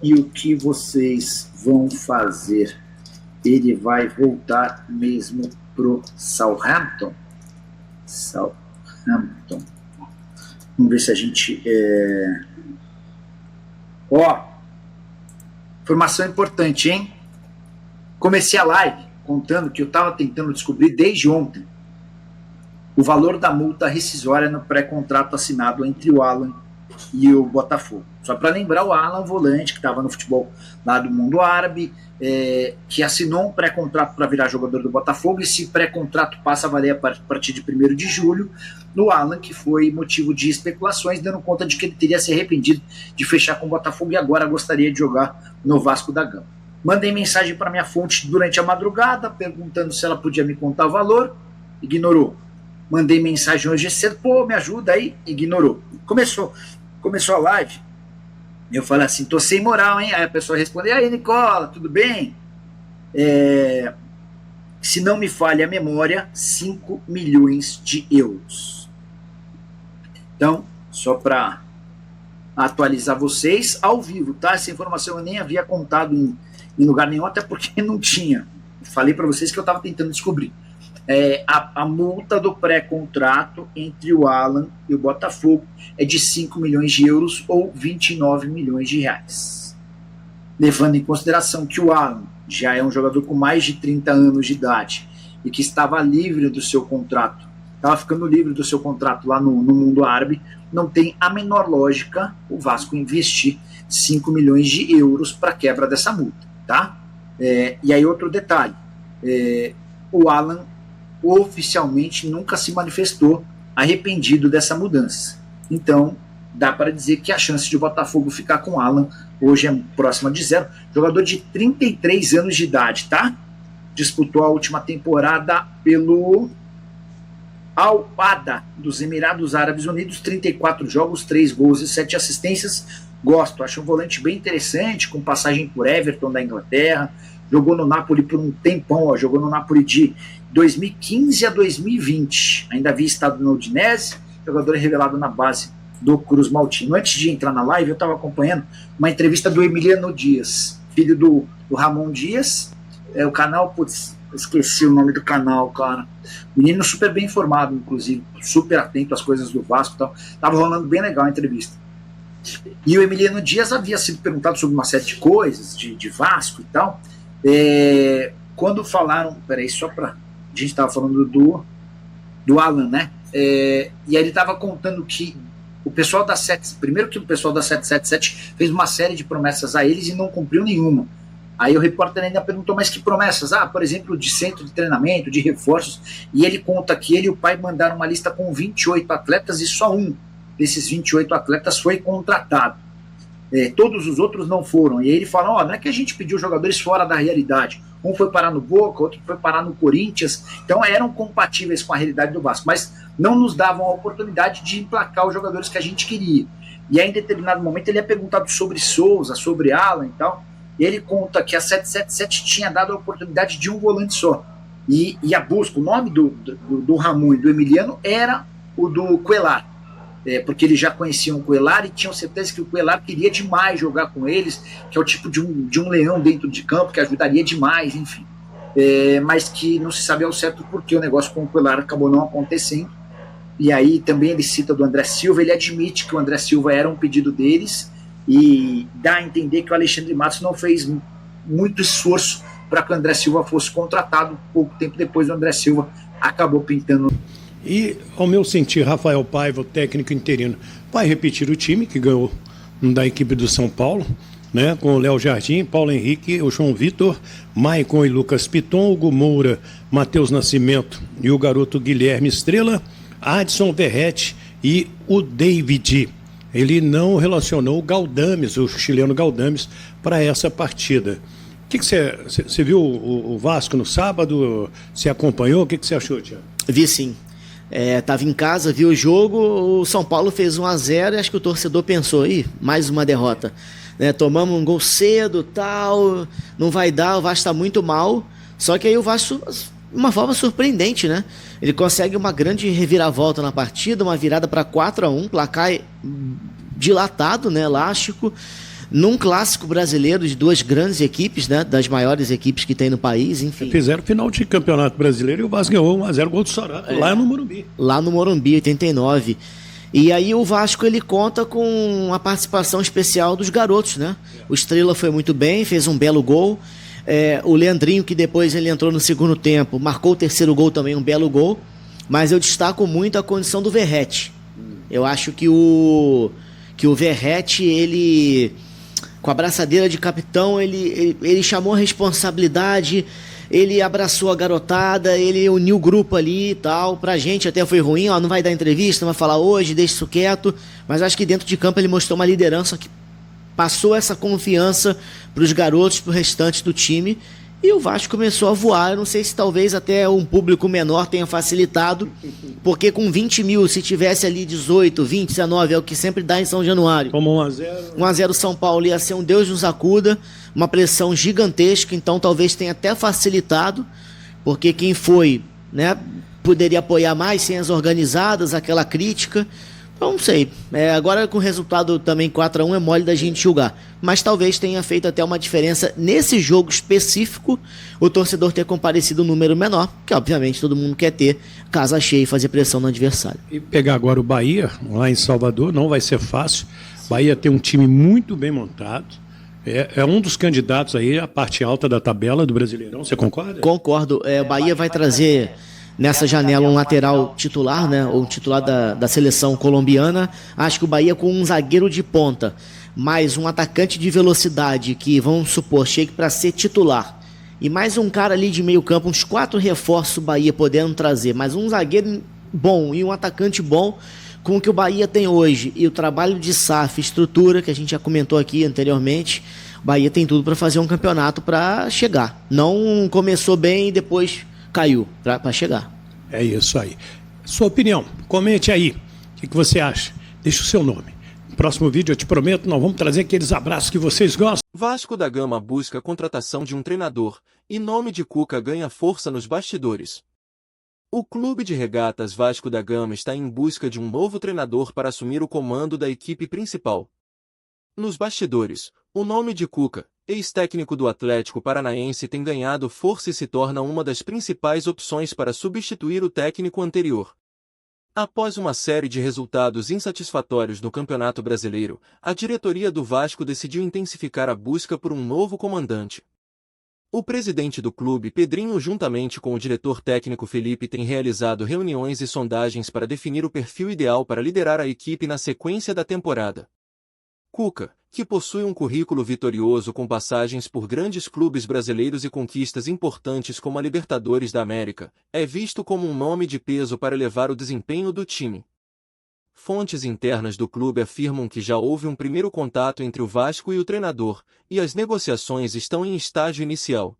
E o que vocês vão fazer? Ele vai voltar mesmo pro Southampton? Southampton. Vamos ver se a gente... informação importante, hein? Comecei a live contando que eu estava tentando descobrir desde ontem o valor da multa rescisória no pré-contrato assinado entre o Alan e o Botafogo. Só para lembrar, o Alan, volante, que estava no futebol lá do mundo árabe, que assinou um pré-contrato para virar jogador do Botafogo. Esse pré-contrato passa a valer a partir de 1º de julho. No Alan, que foi motivo de especulações, dando conta de que ele teria se arrependido de fechar com o Botafogo e agora gostaria de jogar no Vasco da Gama. Mandei mensagem para minha fonte durante a madrugada, perguntando se ela podia me contar o valor. Ignorou. Mandei mensagem hoje cedo, me ajuda aí, ignorou. Começou a live, eu falei assim, tô sem moral, hein? Aí a pessoa respondeu, aí Nicola, tudo bem? Se não me falha a memória, 5 milhões de euros. Então, só para atualizar vocês, ao vivo, tá? Essa informação eu nem havia contado em lugar nenhum, até porque não tinha. Falei para vocês que eu estava tentando descobrir. A multa do pré-contrato entre o Alan e o Botafogo é de 5 milhões de euros ou 29 milhões de reais. Levando em consideração que o Alan já é um jogador com mais de 30 anos de idade e que estava livre do seu contrato, estava ficando livre do seu contrato lá no mundo árabe, não tem a menor lógica o Vasco investir 5 milhões de euros para quebra dessa multa, tá? E aí outro detalhe, o Alan oficialmente nunca se manifestou arrependido dessa mudança. Então, dá para dizer que a chance de o Botafogo ficar com o Alan hoje é próxima de 0. Jogador de 33 anos de idade, tá? Disputou a última temporada pelo Al-Wahda dos Emirados Árabes Unidos, 34 jogos, 3 gols e 7 assistências. Gosto, acho um volante bem interessante, com passagem por Everton da Inglaterra. Jogou no Napoli por um tempão, jogou no Napoli de 2015 a 2020. Ainda havia estado no Udinese, jogador revelado na base do Cruz Maltino. Antes de entrar na live, eu estava acompanhando uma entrevista do Emiliano Dias, filho do Ramon Dias. O canal, esqueci o nome do canal, cara. Menino super bem informado, inclusive, super atento às coisas do Vasco e tal. Tava rolando bem legal a entrevista. E o Emiliano Dias havia sido perguntado sobre uma série de coisas, de Vasco e tal. Quando falaram, peraí, só pra... A gente estava falando do Alan, né? E aí ele estava contando que o pessoal da primeiro que o pessoal da 777 fez uma série de promessas a eles e não cumpriu nenhuma. Aí o repórter ainda perguntou, mas que promessas? Por exemplo, de centro de treinamento, de reforços. E ele conta que ele e o pai mandaram uma lista com 28 atletas e só um desses 28 atletas foi contratado. Todos os outros não foram. E aí ele fala, não é que a gente pediu jogadores fora da realidade. Um foi parar no Boca, outro foi parar no Corinthians. Então eram compatíveis com a realidade do Vasco, mas não nos davam a oportunidade de emplacar os jogadores que a gente queria. E aí em determinado momento ele é perguntado sobre Souza, sobre Alan e tal. E ele conta que a 777 tinha dado a oportunidade de um volante só. E a busca, o nome do Ramon e do Emiliano era o do Cuellar. Porque eles já conheciam o Cuellar e tinham certeza que o Cuellar queria demais jogar com eles, que é o tipo de um leão dentro de campo, que ajudaria demais, enfim. Mas que não se sabia ao certo porque o negócio com o Cuellar acabou não acontecendo. E aí também ele cita do André Silva, ele admite que o André Silva era um pedido deles e dá a entender que o Alexandre Matos não fez muito esforço para que o André Silva fosse contratado. Pouco tempo depois o André Silva acabou pintando. E, ao meu sentir, Rafael Paiva, o técnico interino, vai repetir o time que ganhou da equipe do São Paulo, né, com o Léo Jardim, Paulo Henrique, o João Vitor, Maicon e Lucas Piton, Hugo Moura, Matheus Nascimento e o garoto Guilherme Estrela, Adson Verrete e o David. Ele não relacionou o Galdames, o chileno Galdames, para essa partida. O que você viu o Vasco no sábado? Você acompanhou? O que você achou, Tiago? Vi sim. Tava em casa, vi o jogo, o São Paulo fez 1-0 e acho que o torcedor pensou, mais uma derrota. Tomamos um gol cedo, tal, não vai dar, o Vasco está muito mal. Só que aí o Vasco, de uma forma surpreendente, né? Ele consegue uma grande reviravolta na partida, uma virada para 4-1, placar dilatado, né? Elástico. num clássico brasileiro de duas grandes equipes, né? Das maiores equipes que tem no país, enfim. Fizeram final de campeonato brasileiro e o Vasco ganhou 1-0 gol do Sorato, lá no Morumbi. Lá no Morumbi, 89. E aí o Vasco ele conta com a participação especial dos garotos, né? O Estrela foi muito bem, fez um belo gol. O Leandrinho, que depois ele entrou no segundo tempo, marcou o terceiro gol também, um belo gol. Mas eu destaco muito a condição do Verratti. Eu acho que o Verratti, ele, com a braçadeira de capitão, ele chamou a responsabilidade, ele abraçou a garotada, ele uniu o grupo ali e tal. Pra gente até foi ruim, ó, não vai dar entrevista, não vai falar hoje, deixa isso quieto. Mas acho que dentro de campo ele mostrou uma liderança que passou essa confiança pros garotos, pro restante do time. E o Vasco começou a voar. Eu não sei se talvez até um público menor tenha facilitado, porque com 20 mil, se tivesse ali 18, 20, 19, é o que sempre dá em São Januário. Como 1-0. 1-0 São Paulo ia ser um Deus nos acuda, uma pressão gigantesca, então talvez tenha até facilitado, porque quem foi, né, poderia apoiar mais sem as organizadas, aquela crítica. Então, não sei. Agora com o resultado também 4-1 é mole da gente julgar. Mas talvez tenha feito até uma diferença nesse jogo específico, o torcedor ter comparecido um número menor, que obviamente todo mundo quer ter casa cheia e fazer pressão no adversário. E pegar agora o Bahia, lá em Salvador, não vai ser fácil. Bahia tem um time muito bem montado. É um dos candidatos aí à parte alta da tabela do Brasileirão, você concorda? Concordo. O Bahia vai trazer nessa janela um lateral titular, né, ou titular da seleção colombiana. Acho que o Bahia com um zagueiro de ponta, mais um atacante de velocidade, que vamos supor, chegue para ser titular, e mais um cara ali de meio campo, uns 4 reforços o Bahia podendo trazer, mais um zagueiro bom e um atacante bom, com o que o Bahia tem hoje, e o trabalho de SAF, estrutura, que a gente já comentou aqui anteriormente, o Bahia tem tudo para fazer um campeonato para chegar. Não começou bem e depois caiu para chegar. É isso aí. Sua opinião, comente aí. O que você acha? Deixa o seu nome. No próximo vídeo, eu te prometo, nós vamos trazer aqueles abraços que vocês gostam. Vasco da Gama busca a contratação de um treinador, e nome de Cuca ganha força nos bastidores. O Clube de Regatas Vasco da Gama está em busca de um novo treinador para assumir o comando da equipe principal. Nos bastidores, o nome de Cuca, ex-técnico do Atlético Paranaense, tem ganhado força e se torna uma das principais opções para substituir o técnico anterior. Após uma série de resultados insatisfatórios no Campeonato Brasileiro, a diretoria do Vasco decidiu intensificar a busca por um novo comandante. O presidente do clube, Pedrinho, juntamente com o diretor técnico Felipe, tem realizado reuniões e sondagens para definir o perfil ideal para liderar a equipe na sequência da temporada. Cuca, que possui um currículo vitorioso com passagens por grandes clubes brasileiros e conquistas importantes como a Libertadores da América, é visto como um nome de peso para elevar o desempenho do time. Fontes internas do clube afirmam que já houve um primeiro contato entre o Vasco e o treinador, e as negociações estão em estágio inicial.